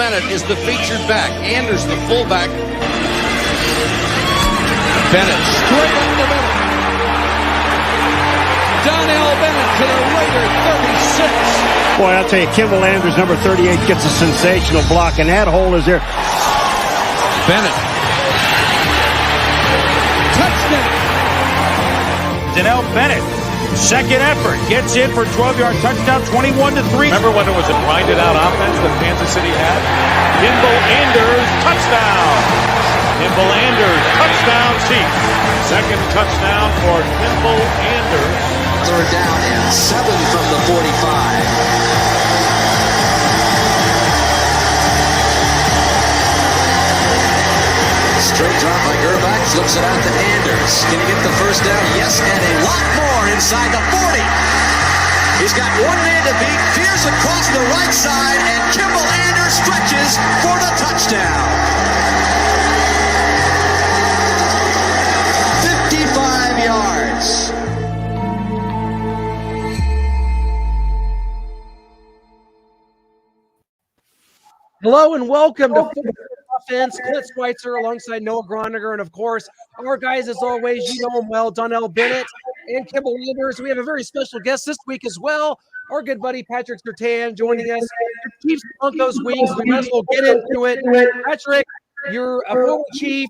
Bennett is the featured back. Anders, the fullback. Bennett straight up the middle. Donnell Bennett to the Raider 36. Boy, I'll tell you, Kimble Anders, number 38, gets a sensational block, and that hole is there. Bennett. Touchdown. Donnell Bennett, second effort, gets in for 12-yard touchdown, 21-3. Remember when it was a grinded out offense that Kansas City had? Kimble Anders, touchdown. Kimble Anders, touchdown Chiefs. Second touchdown for Kimble Anders. Third down and 7 from the 45. Straight drop by Gerback, flips it out to Anders. Can he get the first down? Yes, and a lot more inside the 40. He's got one man to beat, veers across the right side, and Kimble Anders stretches for the touchdown. 55 yards. Hello and welcome to Offense. Clint Schweitzer alongside Noah Groniger, and of course, our guys, as always, you know them well, Donnell Bennett and Kimble Anders. We have a very special guest this week as well, our good buddy Patrick Surtain joining us. Chiefs Broncos week, so we might as well get into it. Patrick, you're a former Chief.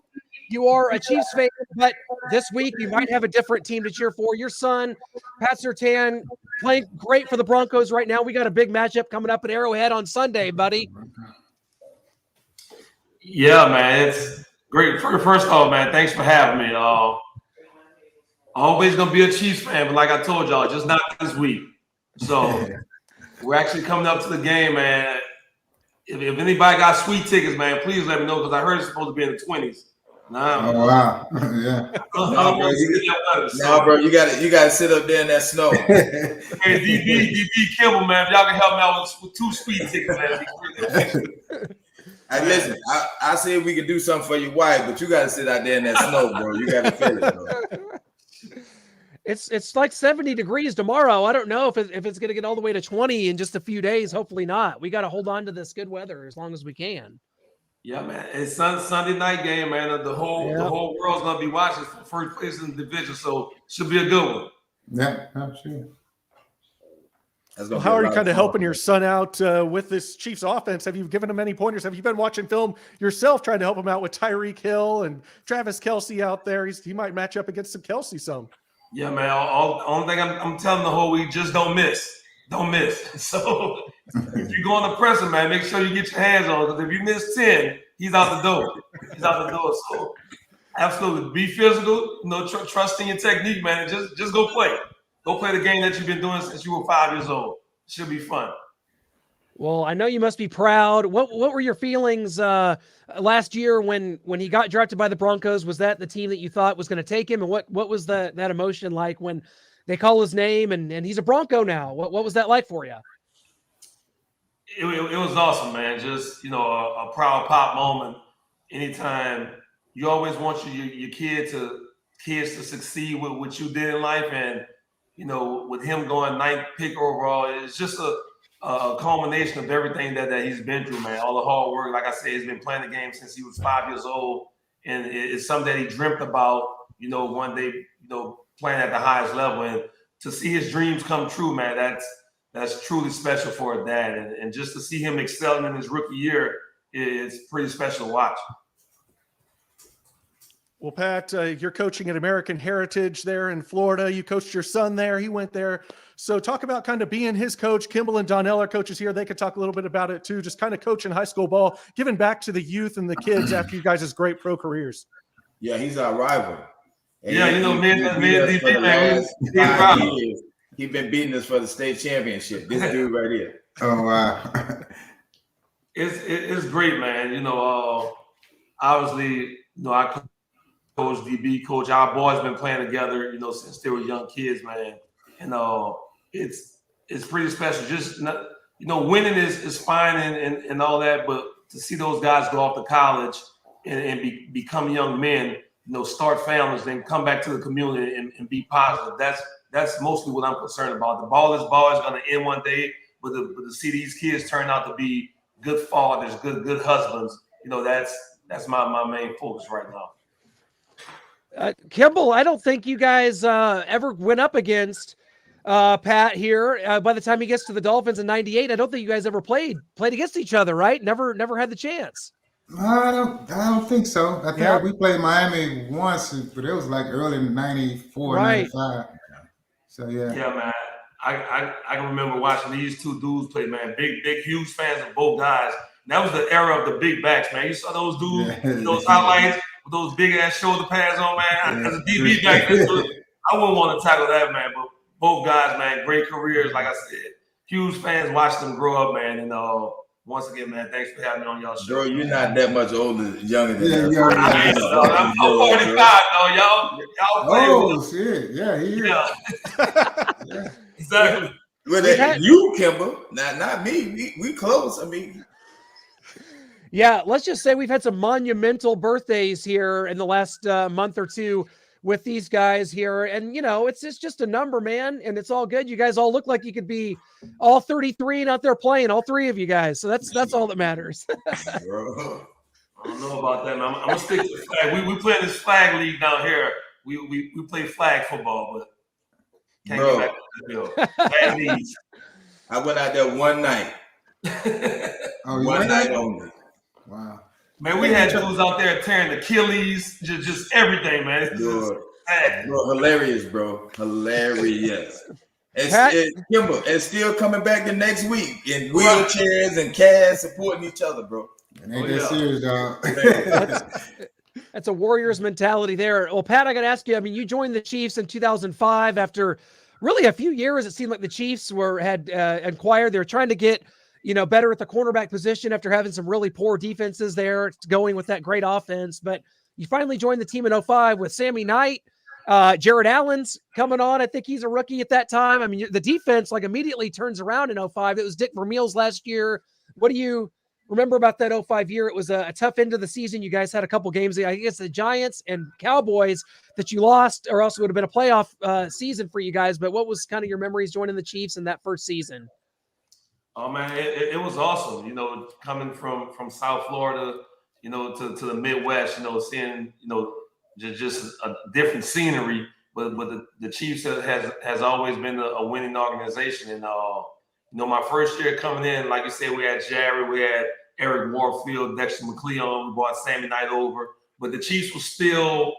You are a Chiefs fan, but this week you might have a different team to cheer for. Your son, Pat Surtain, playing great for the Broncos right now. We got a big matchup coming up at Arrowhead on Sunday, buddy. Yeah, man, it's great. First off, man, thanks for having me. I'm always gonna be a Chiefs fan, but like I told y'all, just not this week. So we're actually coming up to the game, man. If anybody got sweet tickets, man, please let me know because I heard it's supposed to be in the 20s. Nah, oh wow, yeah. Bro, you gotta sit up there in that snow. Hey, DB Kimble, man, if y'all can help me out with 2 sweet tickets, man. Hey, listen, I said we could do something for your wife, but you got to sit out there in that snow, bro. You got to feel it, bro. It's like 70 degrees tomorrow. I don't know if it's going to get all the way to 20 in just a few days. Hopefully not. We got to hold on to this good weather as long as we can. Yeah, man. It's Sunday night game, man. The whole world's going to be watching for first place in the division, so should be a good one. Yeah, sure. Well, how are you kind of helping your son out with this Chiefs offense? Have you given him any pointers? Have you been watching film yourself trying to help him out with Tyreek Hill and Travis Kelce out there? He might match up against some Kelce some. Yeah, man. Only thing I'm telling the whole week, just don't miss. Don't miss. So if you go on the presser, man, make sure you get your hands on it. Because if you miss 10, he's out the door. He's out the door. So absolutely, be physical. Trust in your technique, man. And just go play. Go play the game that you've been doing since you were 5 years old. It should be fun. Well, I know you must be proud. What were your feelings last year when he got drafted by the Broncos? Was that the team that you thought was going to take him? And what was that emotion like when they call his name and he's a Bronco now? What was that like for you? It was awesome, man. Just, a proud pop moment. Anytime you always want your kids to succeed with what you did in life, and with him going 9th pick overall, it's just a culmination of everything that he's been through, man. All the hard work, like I said, he's been playing the game since he was 5 years old, and it's something that he dreamt about, one day, playing at the highest level. And to see his dreams come true, man, that's truly special for a dad. And just to see him excelling in his rookie year, it's pretty special to watch. Well, Pat, you're coaching at American Heritage there in Florida. You coached your son there. He went there. So talk about kind of being his coach. Kimble and Donnell are coaches here. They could talk a little bit about it too. Just kind of coaching high school ball, giving back to the youth and the kids after you guys' great pro careers. Yeah, he's our rival. And yeah, he's been beating us for the state championship. This dude right here. Oh wow. It's great, man. Obviously, I coach DB, coach. Our boys been playing together, since they were young kids, man. And it's pretty special. Just winning is fine and all that, but to see those guys go off to college and become young men, start families, then come back to the community and be positive. That's mostly what I'm concerned about. The ball is going to end one day, but to see these kids turn out to be good fathers, good husbands. That's my main focus right now. Kimble, I don't think you guys ever went up against Pat here. By the time he gets to the Dolphins in '98, I don't think you guys ever played against each other, right? Never had the chance. I don't think so. I think we played Miami once, but it was like early in '94, right. '95. So yeah. Yeah, man. I can remember watching these two dudes play, man. Big, huge fans of both guys. And that was the era of the big backs, man. You saw those dudes, those highlights with those big ass shoulder pads on, man. As a DB back then, I wouldn't want to tackle that, man. But both guys, man, great careers. Like I said, huge fans watching them grow up, man. And once again, man, thanks for having me on y'all show. Bro, you're not that much younger than us. I'm 45, though, y'all. Oh, shit. Yeah, he is. Yeah. Exactly. Well, you, Kimber, not me. We close. I mean. Yeah, let's just say we've had some monumental birthdays here in the last month or two with these guys here. And, it's just a number, man. And it's all good. You guys all look like you could be all 33 and out there playing, all three of you guys. So that's all that matters. I don't know about that, man. I'm going to stick to flag. We play in this flag league down here. We play flag football, but can't get back to the field. I went out there one night. One night only. Wow. Man, we had dudes out there tearing Achilles, just everything, man. Bro, hilarious, bro. Hilarious. And Kimber, and still coming back the next week in wheelchairs and casts supporting each other, bro. Ain't that serious, dog? That's a Warriors mentality there. Well, Pat, I got to ask you, I mean, you joined the Chiefs in 2005 after really a few years. It seemed like the Chiefs had inquired. They were trying to get, better at the cornerback position after having some really poor defenses there going with that great offense. But you finally joined the team in 2005 with Sammy Knight. Jared Allen's coming on. I think he's a rookie at that time. I mean, the defense immediately turns around in 2005. It was Dick Vermeil's last year. What do you remember about that 2005 year? It was a tough end of the season. You guys had a couple games, I guess, the Giants and Cowboys that you lost, or else it would have been a playoff season for you guys. But what was kind of your memories joining the Chiefs in that first season? Oh, man, it was awesome, coming from South Florida, to the Midwest, seeing, just a different scenery. But the Chiefs has always been a winning organization. And, my first year coming in, like you said, we had Jared, we had Eric Warfield, Dexter McCleon, we brought Sammy Knight over. But the Chiefs was still,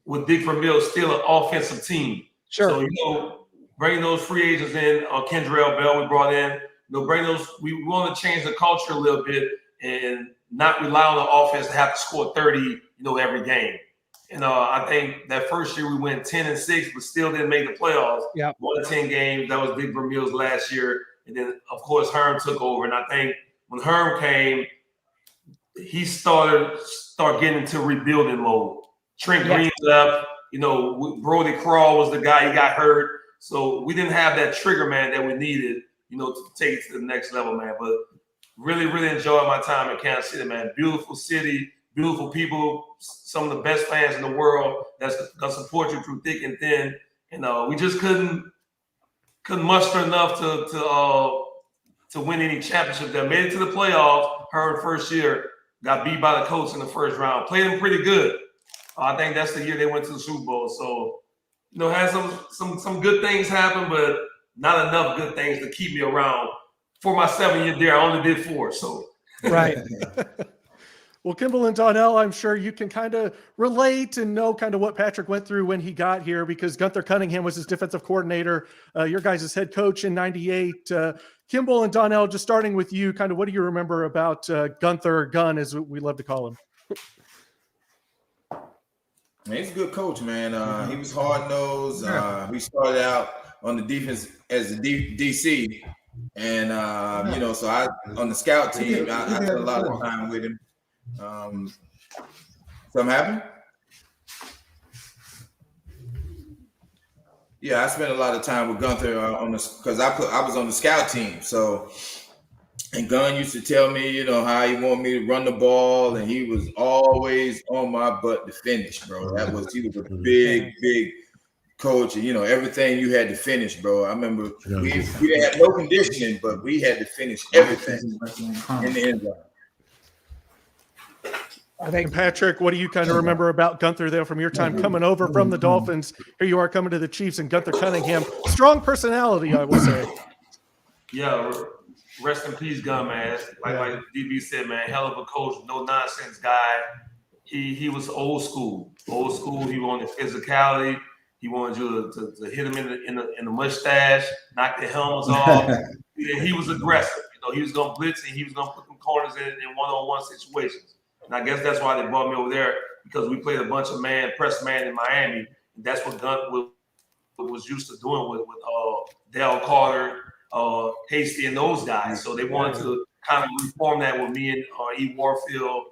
with Dick Vermeil, still an offensive team. Sure. So, bringing those free agents in, Kendrell Bell we brought in, we want to change the culture a little bit and not rely on the offense to have to score 30, every game. And I think that first year we went 10-6, but still didn't make the playoffs. Yeah. 1 of 10 games. That was Dick Vermeil's last year. And then, of course, Herm took over. And I think when Herm came, he started getting into rebuilding mode. Trent Green left. Brody Crawl was the guy. He got hurt. So we didn't have that trigger man that we needed, to take it to the next level, man. But really, really enjoyed my time in Kansas City, man. Beautiful city, beautiful people, some of the best fans in the world that's going to support you through thick and thin. And we just couldn't muster enough to win any championship. That made it to the playoffs. Her first year got beat by the Colts in the first round. Played them pretty good. I think that's the year they went to the Super Bowl. So, had some good things happen, but not enough good things to keep me around. For my 7 year there, I only did 4. So right. Well, Kimble and Donnell, I'm sure you can kind of relate and know kind of what Patrick went through when he got here, because Gunther Cunningham was his defensive coordinator, your guys' head coach in '98. Kimble and Donnell, just starting with you, kind of what do you remember about Gunther, or Gun, as we love to call him? Man, he's a good coach, man. He was hard-nosed. We started out on the defense as a DC. And, so I on the scout team, I spent a lot of time with him. Something happened? Yeah, I spent a lot of time with Gunther because I was on the scout team. So, and Gunn used to tell me, how he wanted me to run the ball, and he was always on my butt to finish, bro. He was a big coach. You know, everything you had to finish, bro. I remember we didn't have no conditioning, but we had to finish everything in the end zone. I think, Patrick, what do you kind of remember about Gunther there from your time coming over from the Dolphins? Here you are coming to the Chiefs, and Gunther Cunningham, strong personality, I will say. Yeah, rest in peace, Gun, man. Like DB said, man, hell of a coach, no nonsense guy. He was old school. Old school. He wanted physicality. He wanted you to hit him in the mustache, knock the helmets off. He was aggressive. You know, he was gonna blitz and he was gonna put them corners in one-on-one situations. And I guess that's why they brought me over there, because we played a bunch of press man in Miami. And that's what Gun was used to doing with Dale Carter, Hasty, and those guys. So they wanted to kind of reform that with me and E. Warfield,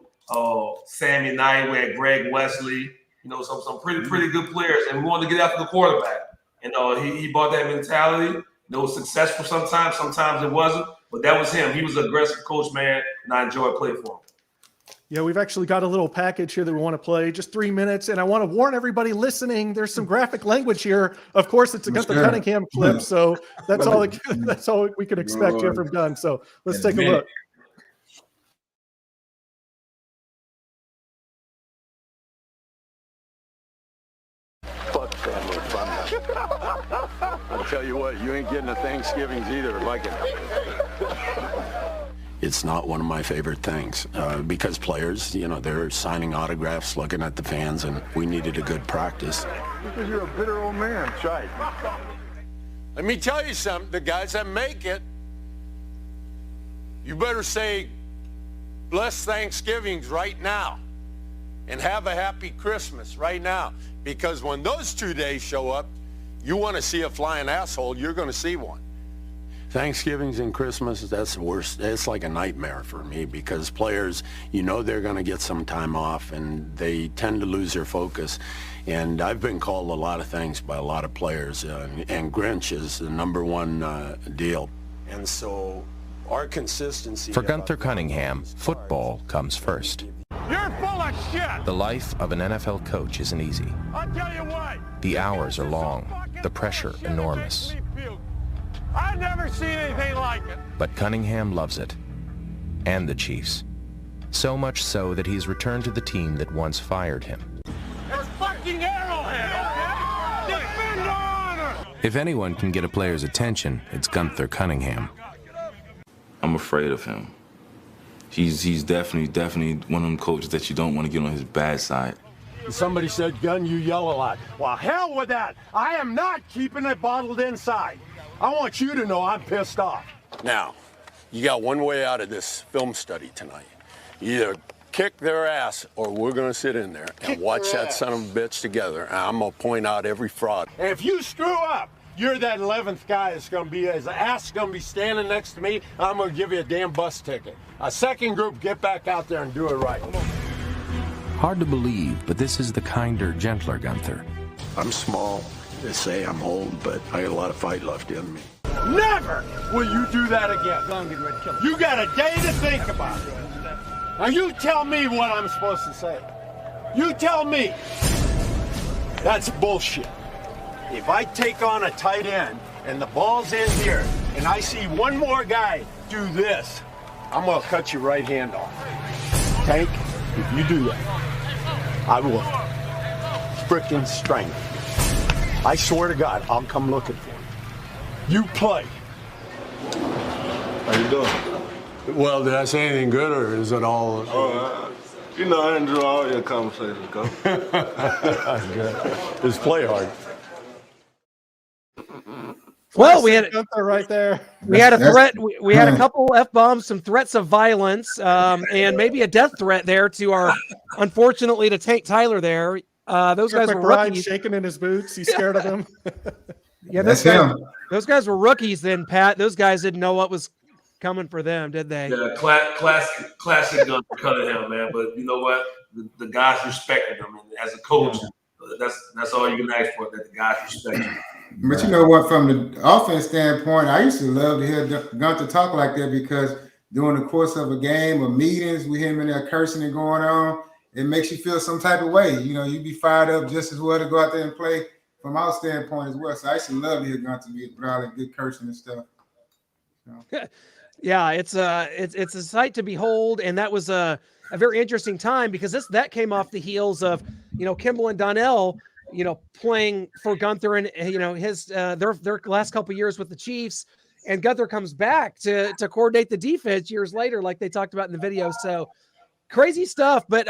Sammy Knight, we had Greg Wesley, you know, some pretty good players. And we wanted to get after the quarterback. And he brought that mentality. It was successful sometimes it wasn't. But that was him. He was an aggressive coach, man, and I enjoyed playing for him. Yeah, we've actually got a little package here that we want to play, just 3 minutes. And I want to warn everybody listening, there's some graphic language here. Of course, it's a Gunther Cunningham clip, so that's all we can expect here from Gun. So let's take a look. Fuck family fun. I'll tell you what, you ain't getting a Thanksgivings either like it. It's not one of my favorite things because players, you know, they're signing autographs, looking at the fans, and we needed a good practice. Because you're a bitter old man, right? Let me tell you something, the guys that make it, you better say blessed Thanksgivings right now and have a happy Christmas right now, because when those 2 days show up, you want to see a flying asshole, you're going to see one. Thanksgivings and Christmas, that's the worst. It's like a nightmare for me because players, you know they're going to get some time off and they tend to lose their focus. And I've been called a lot of things by a lot of players, and Grinch is the #1 deal. And so our consistency... For Gunther Cunningham, football comes first. You're full of shit! The life of an NFL coach isn't easy. I'll tell you what. The hours are long, the pressure enormous. I've never seen anything like it. But Cunningham loves it, and the Chiefs. So much so that he's returned to the team that once fired him. It's fucking Arrowhead! Defend honor! If anyone can get a player's attention, it's Gunther Cunningham. I'm afraid of him. He's definitely one of them coaches that you don't want to get on his bad side. Somebody said, Gun, you yell a lot. Well, hell with that. I am not keeping it bottled inside. I want you to know I'm pissed off. Now, you got one way out of this film study tonight. Either kick their ass or we're going to sit in there and watch that son of a bitch together. And I'm going to point out every fraud. And if you screw up, you're that 11th guy that's going to be, his ass is going to be standing next to me. I'm going to give you a damn bus ticket. A second group, get back out there and do it right. Hard to believe, but this is the kinder, gentler Gunther. I'm small. They say I'm old, but I got a lot of fight left in me. Never will you do that again. You got a day to think about it. Now you tell me what I'm supposed to say. You tell me. That's bullshit. If I take on a tight end and the ball's in here and I see one more guy do this, I'm going to cut your right hand off. Tank, if you do that, I will frickin' strangle you. I swear to God, I'll come looking for you. You play. How you doing? Well, did I say anything good, or is it all? You know, I enjoy all your conversations, Coach. Good. Just play hard. Well, we had Gunther right there. We had a threat. We had a couple F-bombs, some threats of violence, and maybe a death threat there to our, unfortunately, to Tank Tyler there. Those guys were rookies. Shaking in his boots. He's scared of him. Yeah, those guys were rookies then, Pat. Those guys didn't know what was coming for them, did they? Yeah, classic Gun Cunningham, man. But you know what? The guys respected him. And as a coach, that's all you can ask for, that the guys respect him. But you know what? From the offense standpoint, I used to love to hear Gunther talk like that, because during the course of a game or meetings with him in there cursing and going on, it makes you feel some type of way. You know, you'd be fired up just as well to go out there and play from our standpoint as well. So I used to love to hear Gunter be Bradley, good cursing and stuff. Yeah, it's a sight to behold, and that was a very interesting time because that came off the heels of Kimble and Donnell playing for Gunther and his their last couple of years with the Chiefs, and Gunther comes back to coordinate the defense years later, like they talked about in the video. So crazy stuff. But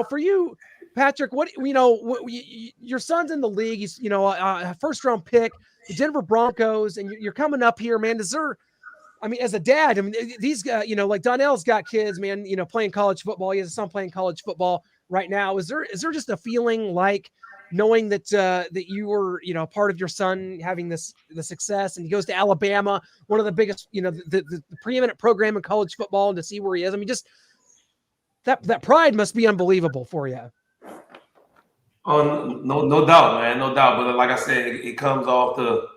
for you, Patrick, what your son's in the league. He's a first round pick, the Denver Broncos, and you're coming up here, man. As a dad, these guys, like Donnell's got kids, man, playing college football. He has a son playing college football right now. Is there just a feeling like knowing that that you were, part of your son having the success, and he goes to Alabama, one of the biggest, the preeminent program in college football, and to see where he is? Just that pride must be unbelievable for you. Oh, no doubt, man, no doubt. But like I said, it comes off the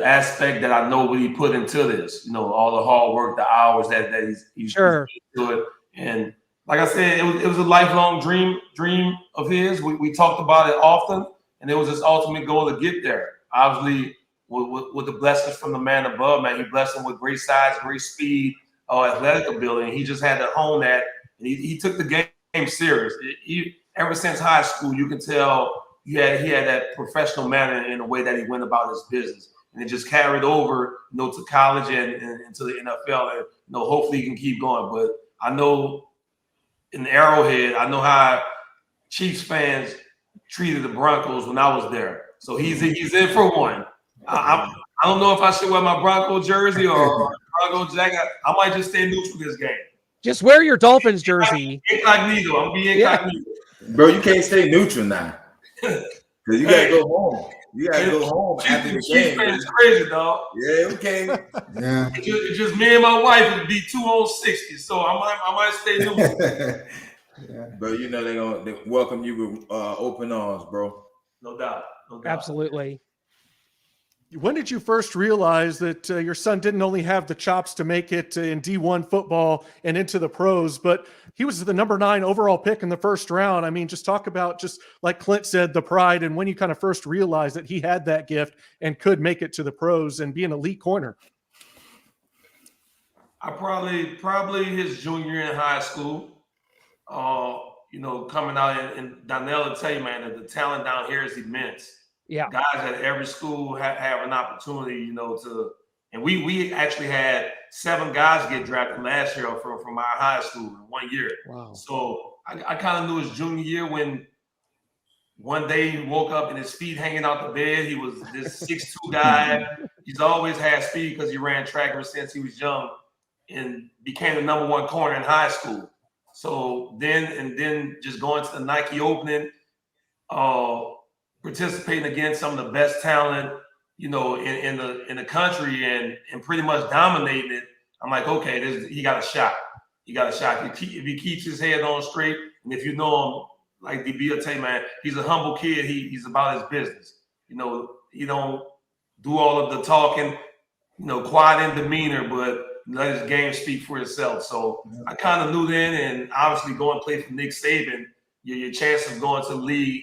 aspect that I know what he put into this, all the hard work, the hours that he's sure to it. And like I said, it was a lifelong dream of his. We talked about it often, and it was his ultimate goal to get there. Obviously, with the blessings from the man above, man, he blessed him with great size, great speed, athletic ability, and he just had to hone that. And he took the game serious. Ever since high school, you can tell he had that professional manner in the way that he went about his business. And it just carried over, to college and to the NFL. And, hopefully he can keep going. But I know in Arrowhead, I know how Chiefs fans treated the Broncos when I was there. So he's in for one. I don't know if I should wear my Bronco jersey or Bronco jacket. I might just stay neutral this game. Just wear your Dolphins jersey. Incognito. I'm being incognito. Yeah. Bro, you can't stay neutral now. Because you got to go home. You gotta go home after the game. It's crazy, dog. Yeah, okay. Yeah. It's just me and my wife would be 2 on 60, so I might stay neutral. Yeah. Bro, they're gonna welcome you with open arms, bro. No doubt. Absolutely. When did you first realize that your son didn't only have the chops to make it in D1 football and into the pros, but he was the number 9 overall pick in the first round? Just talk about, just like Clint said, the pride, and when you kind of first realized that he had that gift and could make it to the pros and be an elite corner. I probably his junior year in high school. Coming out, and Donnell will tell you, man, that the talent down here is immense. Yeah, guys at every school have an opportunity, to, and we actually had 7 guys get drafted last year from our high school in 1 year. Wow! So I kind of knew his junior year when one day he woke up and his feet hanging out the bed. He was this 6'2" guy. He's always had speed because he ran track ever since he was young, and became the number 1 corner in high school. So then just going to the Nike opening, participating against some of the best talent, in the country, and pretty much dominating it. I'm like, okay, he got a shot. He got a shot. If he keeps his head on straight, and if you know him, like DB will tell you, man, he's a humble kid. He's about his business. He don't do all of the talking, quiet in demeanor, but let his game speak for itself. So I kind of knew then, and obviously going to play for Nick Saban, your chance of going to the league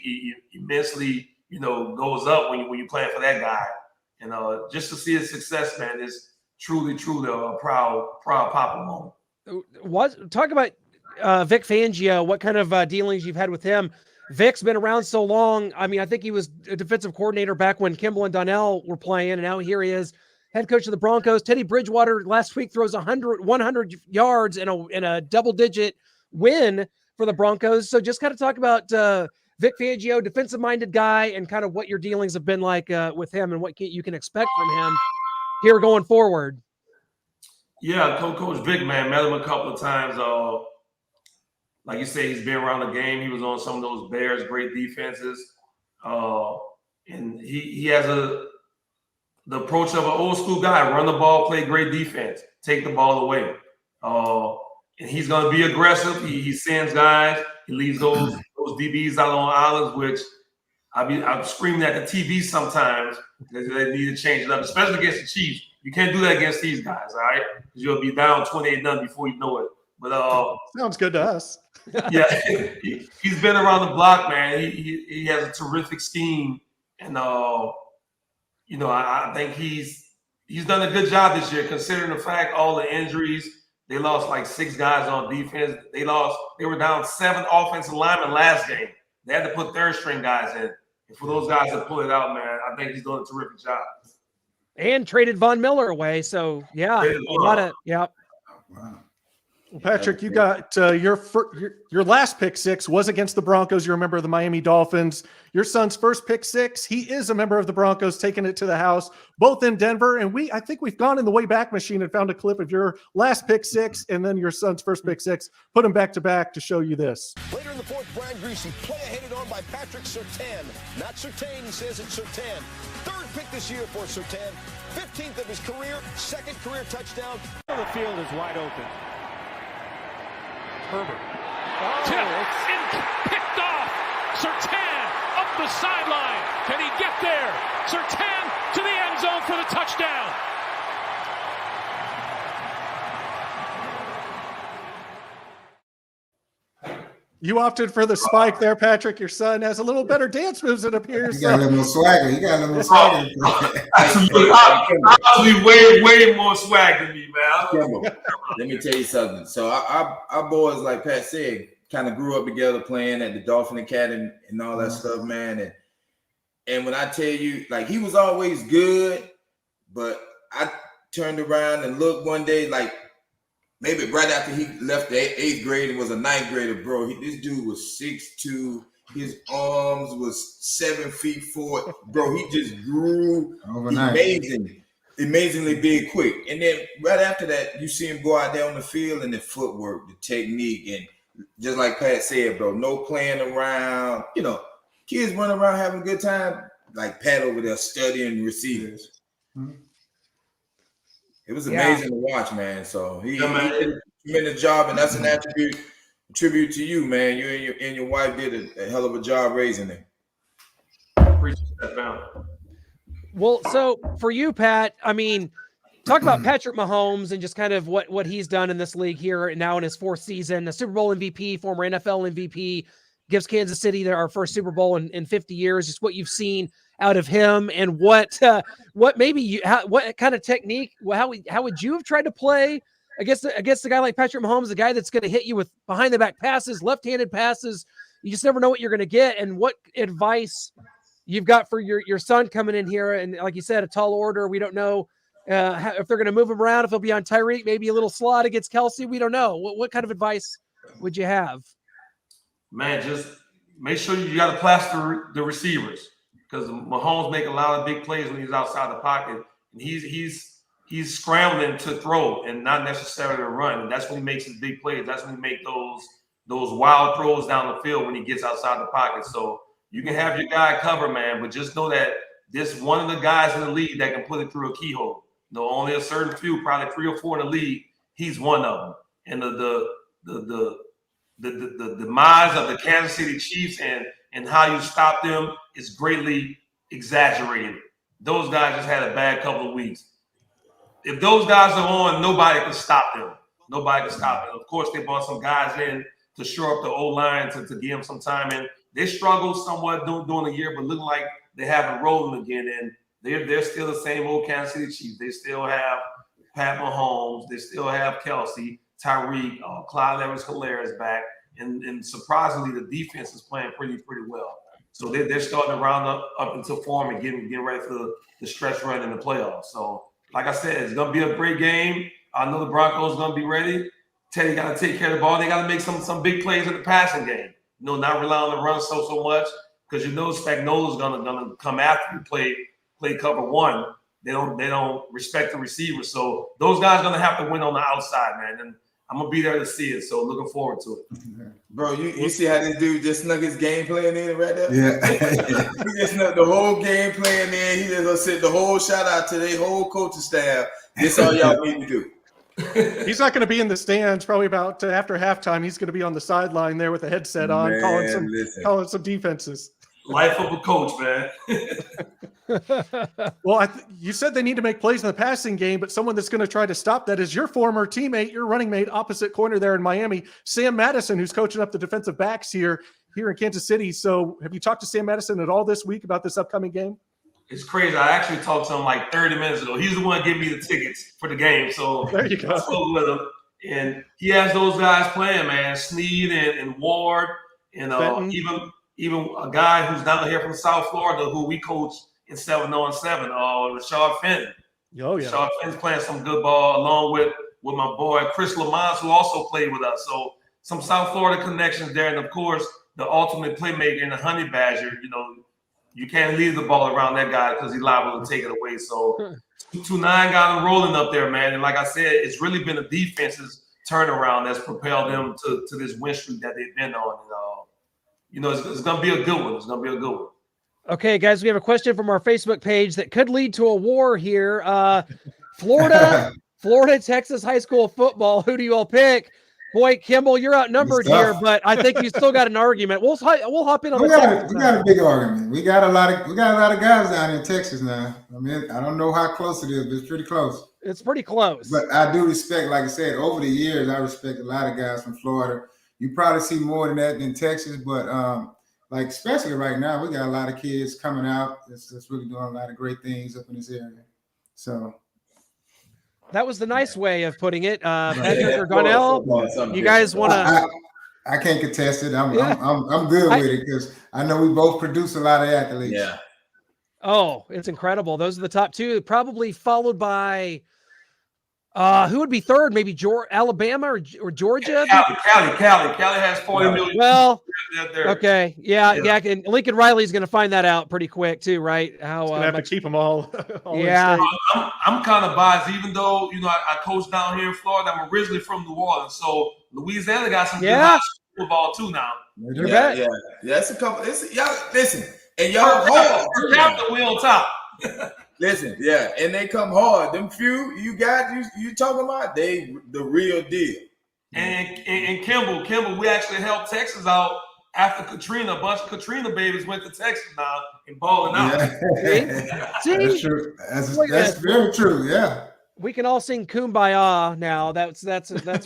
immensely, goes up when you're playing for that guy. And just to see his success, man, is truly a proud papa moment. Talk about Vic Fangio, what kind of dealings you've had with him. Vic's been around so long. I think he was a defensive coordinator back when Kimble and Donnell were playing, and now here he is, head coach of the Broncos. Teddy Bridgewater last week throws 100 yards in a double-digit win for the Broncos. So just kind of talk about Vic Fangio, defensive-minded guy, and kind of what your dealings have been like with him and what you can expect from him here going forward. Yeah, Coach Vic, man, met him a couple of times. Like you say, he's been around the game. He was on some of those Bears, great defenses. And he has the approach of an old school guy: run the ball, play great defense, take the ball away. And he's going to be aggressive. He sends guys. He leaves those DBs out on islands, which I'm screaming at the TV sometimes because they need to change it up, especially against the Chiefs. You can't do that against these guys, all right? Because you'll be down 28-0 before you know it. But sounds good to us. Yeah, he's been around the block, man. He has a terrific scheme And I think he's done a good job this year, considering the fact all the injuries. They lost like 6 guys on defense. They were down 7 offensive linemen last game. They had to put third-string guys in. And for those guys to pull it out, man, I think he's doing a terrific job. And traded Von Miller away. So, yeah, a lot of – yeah. Wow. Well, Patrick, you got your last pick 6 was against the Broncos. You're a member of the Miami Dolphins. Your son's first pick 6, he is a member of the Broncos, taking it to the house, both in Denver. And I think we've gone in the Wayback Machine and found a clip of your last pick 6 and then your son's first pick 6. Put them back to back to show you this. Later in the fourth, Brian Greasy, play headed on by Patrick Surtain. Not Surtain, he says it's Surtain. Third pick this year for Surtain. 15th of his career, second career touchdown. The field is wide open. Herbert. Tipped and picked off. Surtain up the sideline. Can he get there? Surtain to the end zone for the touchdown. You opted for the spike there, Patrick. Your son has a little better dance moves, it appears. He got a little more swagger. I'll be way more swag than me, man. Kimble, let me tell you something. So our boys, like Pat said, kind of grew up together playing at the Dolphin Academy and all that stuff, man. And when I tell you, like, he was always good, but I turned around and looked one day, like, maybe right after he left the 8th grade and was a 9th grader, bro. This dude was 6'2". His arms was 7'4". Bro, he just grew amazingly big quick. And then right after that, you see him go out there on the field and the footwork, the technique, and just like Pat said, bro, no playing around. Kids running around having a good time, like Pat over there studying receivers. Mm-hmm. It was amazing to watch, man. So he did a tremendous job, and that's an tribute to you, man. You and your wife did a hell of a job raising him. Appreciate that, man. Well, so for you, Pat, I mean, talk about Patrick Mahomes and just kind of what he's done in this league here now in his 4th season, a Super Bowl MVP, former NFL MVP, gives Kansas City our first Super Bowl in 50 years. Just what you've seen out of him and what kind of technique, how would you have tried to play against a guy like Patrick Mahomes, the guy that's going to hit you with behind the back passes, left-handed passes. You just never know what you're going to get. And what advice you've got for your son coming in here. And like you said, a tall order. We don't know if they're going to move him around, if he'll be on Tyreek, maybe a little slot against Kelsey. We don't know. What kind of advice would you have? Man, just make sure you got to plaster the receivers, because Mahomes make a lot of big plays when he's outside the pocket, and he's scrambling to throw and not necessarily to run. And that's when he makes his big plays. That's when he make those wild throws down the field when he gets outside the pocket. So you can have your guy covered, man, but just know that this one of the guys in the league that can put it through a keyhole. Only a certain few, probably 3 or 4 in the league. He's one of them. And the demise of the Kansas City Chiefs and how you stop them is greatly exaggerated. Those guys just had a bad couple of weeks. If those guys are on, nobody can stop them. Nobody can stop them. Of course, they brought some guys in to shore up the O-line to give them some time. And they struggled somewhat during the year, but looking like they have it rolling again. And they're still the same old Kansas City Chiefs. They still have Pat Mahomes. They still have Kelsey, Tyreek, Clyde Edwards-Helaire is back. And surprisingly, the defense is playing pretty well. So they're starting to round up into form and getting ready for the stretch run in the playoffs. So, like I said, it's going to be a great game. I know the Broncos are going to be ready. Teddy got to take care of the ball. They got to make some big plays in the passing game. Not rely on the run so much, because Spagnola's going to come after you play cover one. They don't respect the receiver. So those guys are going to have to win on the outside, man. And I'm going to be there to see it. So looking forward to it. Bro, you see how this dude just snuck his game plan in right there? Yeah. He just snuck the whole game plan in. He just sent the whole shout out to their whole coaching staff. This all y'all need to do. He's not going to be in the stands probably about after halftime. He's going to be on the sideline there with a headset on, Man, calling some defenses. Life of a coach, man. Well, you said they need to make plays in the passing game, but someone that's going to try to stop that is your former teammate, your running mate, opposite corner there in Miami, Sam Madison, who's coaching up the defensive backs here. here in Kansas City. So have you talked to Sam Edison at all this week about this upcoming game? It's crazy. I actually talked to him like 30 minutes ago. He's the one giving me the tickets for the game. So there you go. I spoke with him. And he has those guys playing, man. Snead and Ward. And even a guy who's down here from South Florida who we coach in 7-on-7, Rashard Fenton. Oh, yeah. Rashard Fenton's playing some good ball along with my boy Chris Lamont, who also played with us. So some South Florida connections there. And, of course, the ultimate playmaker in the Honey Badger, you can't leave the ball around that guy because he's liable to take it away. So 2-9 got him rolling up there, man. And like I said, it's really been the defense's turnaround that's propelled them to this win streak that they've been on. And, it's going to be a good one. It's going to be a good one. Okay, guys, we have a question from our Facebook page that could lead to a war here. Florida, Texas high school football. Who do you all pick? Boy, Kimble, you're outnumbered here, but I think you still got an argument. We'll hop in on we got a big argument. We got a lot of guys down in Texas now. I mean, I don't know how close it is, but it's pretty close. It's pretty close. But I do respect, like I said, over the years, I respect a lot of guys from Florida. You probably see more than that in Texas, but like especially right now, we got a lot of kids coming out that's really doing a lot of great things up in this area. So. That was the nice way of putting it. Patrick or Donnell, you guys want to? I can't contest it. I'm good with it because I know we both produce a lot of athletes. Yeah. Oh, it's incredible. Those are the top two, probably followed by who would be third? Maybe Alabama or Georgia. Cali has 40 million. Well, okay, yeah. And Lincoln Riley's going to find that out pretty quick too, right? How have to keep them all yeah. I'm kind of biased, even though I coach down here in Florida. I'm originally from New Orleans, so Louisiana got some good high school football too now. Yeah. That's a couple. Y'all listen, and y'all hard. We on top. Listen, yeah, and they come hard. Them few you talking about, they the real deal. And Kimble, we actually helped Texas out after Katrina. A bunch of Katrina babies went to Texas now and balling out. Yeah. That's true. That's very true. Yeah. We can all sing Kumbaya now. That's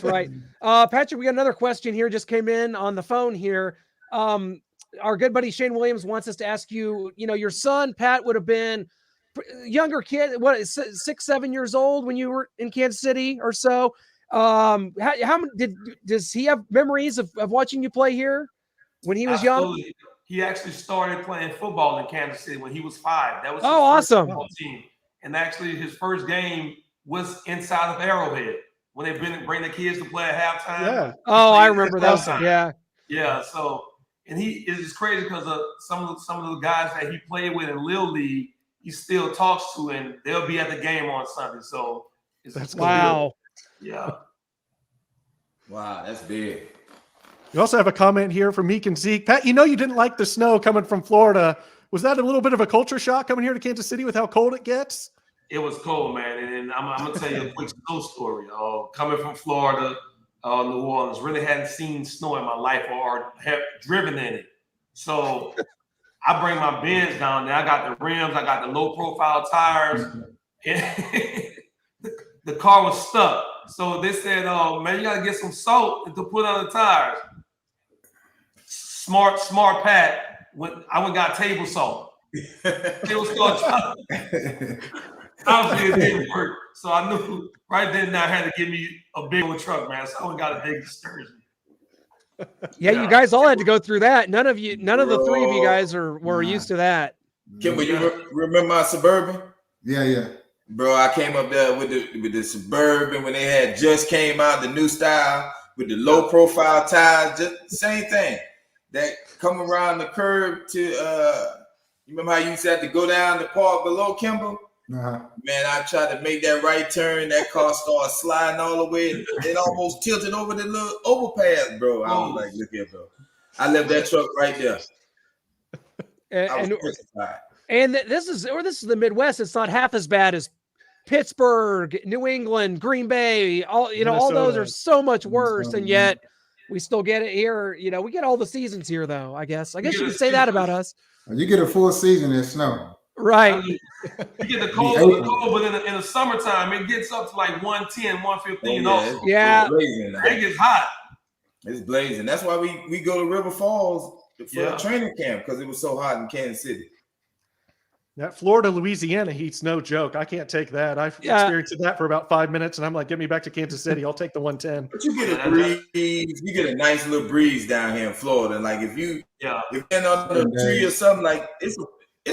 right. Patrick, we got another question here. Just came in on the phone here. Our good buddy Shane Williams wants us to ask you. Your son Pat would have been younger kid, 6-7 years old when you were in Kansas City or so. Does he have memories of watching you play here when he was young? He actually started playing football in Kansas City when he was 5. That was his first awesome team. And actually his first game was inside of Arrowhead when they bring the kids to play at halftime. Yeah. Oh, I remember that. Yeah. Yeah. So, and he is crazy because of some of the guys that he played with in Little League, he still talks to, and they'll be at the game on Sunday. So that's wow. Yeah. Wow, that's big. You also have a comment here from Meek and Zeke. Pat, you didn't like the snow coming from Florida. Was that a little bit of a culture shock coming here to Kansas City with how cold it gets? It was cold, man. And I'm going to tell you a quick snow story. Coming from Florida, New Orleans, really hadn't seen snow in my life or have driven in it. So I bring my Benz down there. I got the rims. I got the low-profile tires. And the car was stuck. So they said, man, you got to get some salt to put on the tires. Smart Pat. I went and got table salt. Table salt. Obviously, it didn't work. So I knew right then I had to give me a big old truck, man. So I went and got a big excursion. Yeah, you guys all had to go through that. None of the three of you guys were used to that. Kimble, you remember my Suburban? Yeah. Bro, I came up there with the Suburban when they had just came out, the new style with the low profile tires, just the same thing. That come around the curve to you remember how you used to have to go down the park below, Kimble? Uh-huh. Man, I tried to make that right turn. That car started sliding all the way. It almost tilted over the little overpass, bro. I was like, look here, bro. I left that truck right there. And this is the Midwest. It's not half as bad as Pittsburgh, New England, Green Bay. All those are so much worse, and yet we still get it here. We get all the seasons here, though. I guess you could say that about us. You get a full season in snow. Right. You get the cold, but in the summertime, it gets up to like 110, 115. Oh, yeah. It gets hot. It's blazing. That's why we go to River Falls for training camp because it was so hot in Kansas City. That Florida, Louisiana heat's no joke. I can't take that. I've experienced that for about 5 minutes, and I'm like, get me back to Kansas City. I'll take the 110. But you get a breeze. You get a nice little breeze down here in Florida. Like if you're under a tree or something, like it's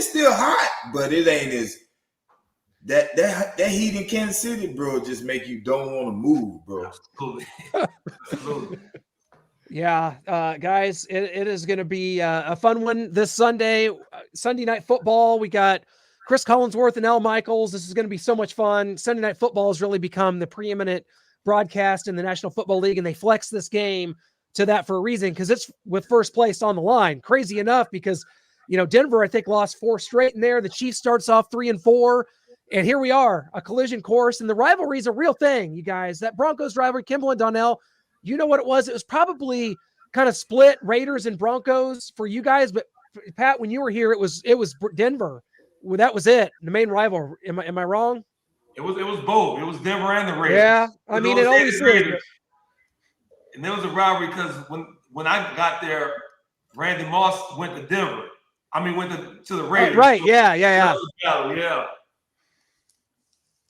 still hot, but it ain't as that heat in Kansas City, bro, just make you don't want to move, bro. Absolutely. Yeah, guys, it is going to be a fun one this Sunday. Sunday Night Football. We got Chris Collinsworth and Al Michaels. This is going to be so much fun. Sunday Night Football has really become the preeminent broadcast in the National Football League, and they flex this game to that for a reason because it's with first place on the line. Crazy enough because, Denver, I think, lost 4 straight in there. The Chiefs starts off 3-4, and here we are, a collision course, and the rivalry is a real thing, you guys. That Broncos rivalry, Kimble and Donnell, you know what it was? It was probably kind of split Raiders and Broncos for you guys. But Pat, when you were here, it was Denver. Well, that was it. The main rival. Am I wrong? It was both. It was Denver and the Raiders. Yeah, I mean, it always is. And there was a rivalry because when I got there, Randy Moss went to Denver. I mean, went to the Raiders. Right. So Yeah. Yeah.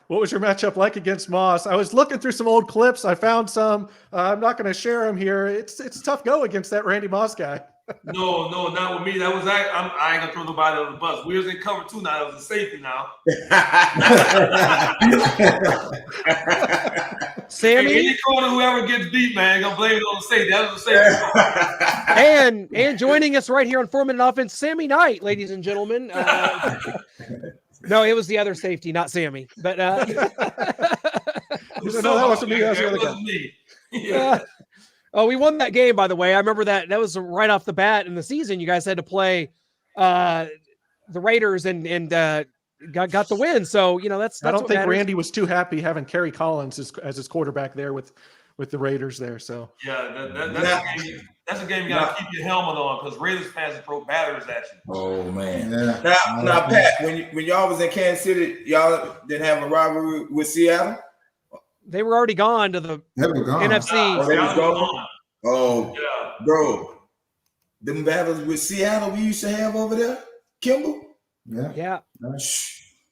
What was your matchup like against Moss? I was looking through some old clips. I found some. I'm not going to share them here. It's a tough go against that Randy Moss guy. No, not with me. That was I ain't gonna throw nobody on the bus. We was in cover 2 now. It was a safety now. Sammy, any corner, whoever gets beat, man, gonna blame it on the safety. That was a safety. and joining us right here on 4-Minute Offense, Sammy Knight, ladies and gentlemen. No, it was the other safety, not Sammy. But no, that wasn't me. That was the other guy. Me. Yeah. Oh, we won that game, by the way. I remember that. That was right off the bat in the season. You guys had to play the Raiders and got the win. So that's I don't think matters. Randy was too happy having Kerry Collins as his quarterback there with the Raiders there. So that's a game you got to keep your helmet on because Raiders fans throw batters at you. Oh man! Yeah. Now, Pat, when y'all was in Kansas City, y'all didn't have a rivalry with Seattle. They were already gone to the NFC. They was gone. Oh, yeah. Bro, them battles with Seattle we used to have over there, Kimble. Yeah.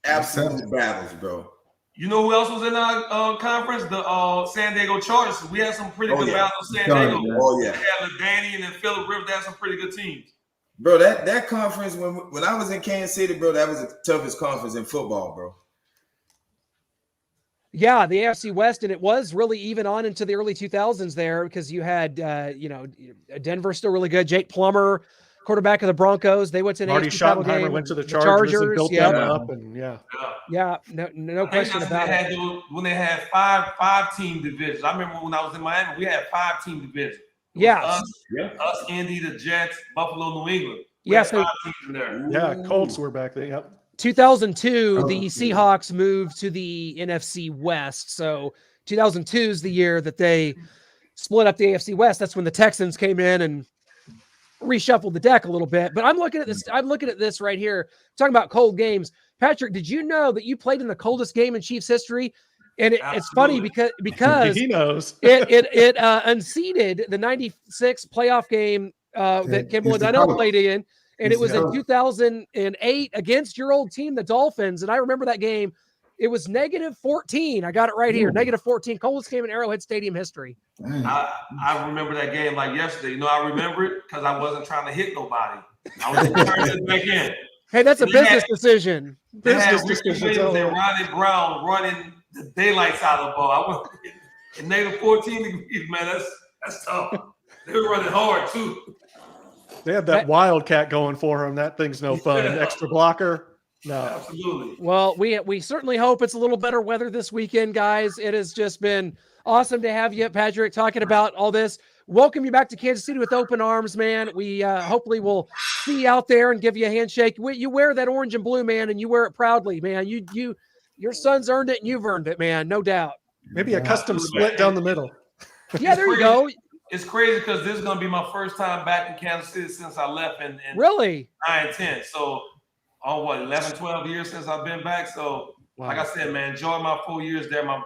Absolute battles, bro. You know who else was in our conference? The San Diego Chargers. We had some pretty good battles in San Diego. Oh, yeah. We had LaDanny and then Phillip Rivers. They had some pretty good teams. Bro, that conference, when I was in Kansas City, bro, that was the toughest conference in football, bro. Yeah, the AFC West, and it was really even on into the early 2000s there because you had, Denver still really good. Jake Plummer, quarterback of the Broncos. They went to an Marty Schottenheimer went to the Chargers and built them up, and no question about it. When they had five team divisions. I remember when I was in Miami, we had 5 team divisions. Us, Indy, the Jets, Buffalo, New England. We had 5 teams in there. Yeah, Colts were back there. Yep. 2002, the Seahawks moved to the NFC West. So 2002 is the year that they split up the AFC West. That's when the Texans came in and reshuffled the deck a little bit. But I'm looking at this. I'm looking at this right here. Talking about cold games. Patrick, did you know that you played in the coldest game in Chiefs history? And it's funny because he knows it unseated the 96 playoff game that Kimble and Donnell played in. And it was in 2008 against your old team, the Dolphins. And I remember that game. It was -14. I got it right here. -14. Coldest game in Arrowhead Stadium history. I remember that game like yesterday. I remember it because I wasn't trying to hit nobody. I was just turning it back in. Hey, that's a business decision. Business decision. And Ronnie Brown running the daylights out of the ball. I was in -14 degrees, man. That's tough. They were running hard too. They had that Wildcat going for him. That thing's no fun. Extra blocker. No. Absolutely. Well, we certainly hope it's a little better weather this weekend, guys. It has just been awesome to have you, Patrick, talking about all this. Welcome you back to Kansas City with open arms, man. We hopefully will see you out there and give you a handshake. You wear that orange and blue, man, and you wear it proudly, man. Your son's earned it and you've earned it, man. No doubt. Maybe a custom split down the middle. Yeah, there you go. It's crazy because this is going to be my first time back in Kansas City since I left in really 9-10. So, 11, 12 years since I've been back. So, like I said, man, enjoy my 4 years there. I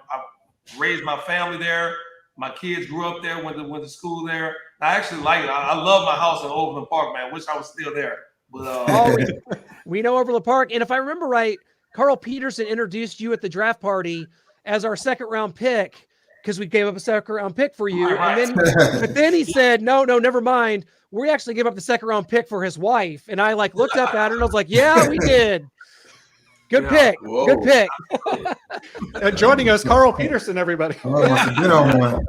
raised my family there. My kids grew up there, went to school there. I actually like it. I love my house in Overland Park, man. Wish I was still there. But we know Overland Park. And if I remember right, Carl Peterson introduced you at the draft party as our second-round pick because we gave up a second-round pick for you. Right. And but then he said, no, never mind. We actually gave up the second-round pick for his wife. And I looked up at her and I was like, yeah, we did. Good pick. Whoa. Good pick. And joining us, Carl Peterson, everybody. Well,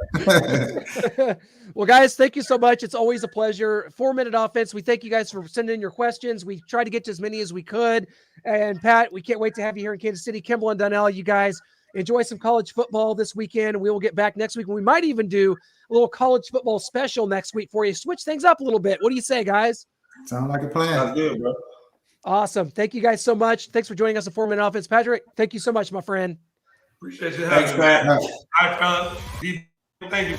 guys, thank you so much. It's always a pleasure. 4-minute offense. We thank you guys for sending in your questions. We tried to get to as many as we could. And Pat, we can't wait to have you here in Kansas City. Kimble and Donnell, you guys enjoy some college football this weekend. We will get back next week. We might even do a little college football special next week for you. Switch things up a little bit. What do you say, guys? Sound like a plan. Sounds good, bro. Awesome. Thank you guys so much. Thanks for joining us on 4-minute offense. Patrick, thank you so much, my friend. appreciate you Thanks, having me. Pat. All right, fellas. Thank you.